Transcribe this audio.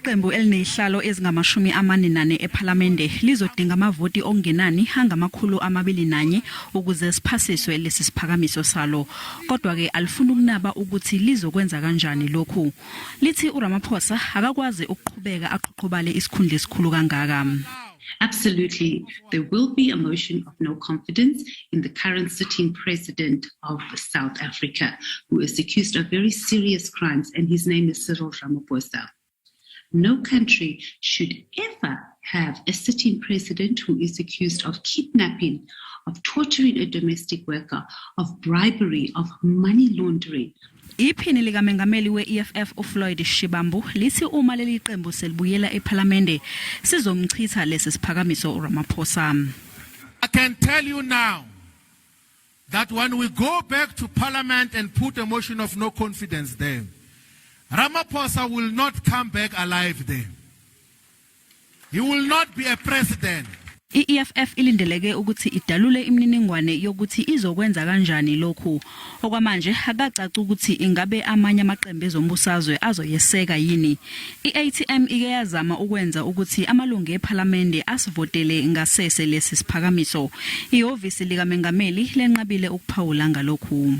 iqembu elinezihlalo ezingama-44 ephalamende lizodinga amavoti ongenani angama-201 ukuze siphasiswe lesi siphakamiso salo. Kodwa ke alifuna ukunaba ukuthi lizokwenza kanjani lokhu. Lithi uRamaphosa akakwazi ukuqhubeka aqhuqhubale isikhundla esikhulu kangaka. Absolutely, there will be a motion of no confidence in the current sitting president of South Africa, who is accused of very serious crimes, and his name is Cyril Ramaphosa. No country should ever have a sitting president who is accused of kidnapping, of torturing a domestic worker, of bribery, of money laundering. Iphini likaMengameli we-I-EFF uFloyd Shibambu lithi uma leli qembu selibuyela ephalamende sizomchitha lesi siphakamiso uRamaphosa. I can tell you now that when we go back to parliament and put a motion of no confidence there, Ramaphosa will not come back alive there. He will not be a president. I-EFF ilindeleke ukuthi idalule imininingwane yokuthi izokwenza kanjani lokhu. Okwamanje akacaci ukuthi ingabe amanye amaqembu ezombusazwe azoyeseka yini. I-ATM ike yazama ukwenza ukuthi amalungu ephalamende asivotele ngasese lesi siphakamiso. Ihhovisi likaMengameli lenqabile ukuphawula ngalokhu.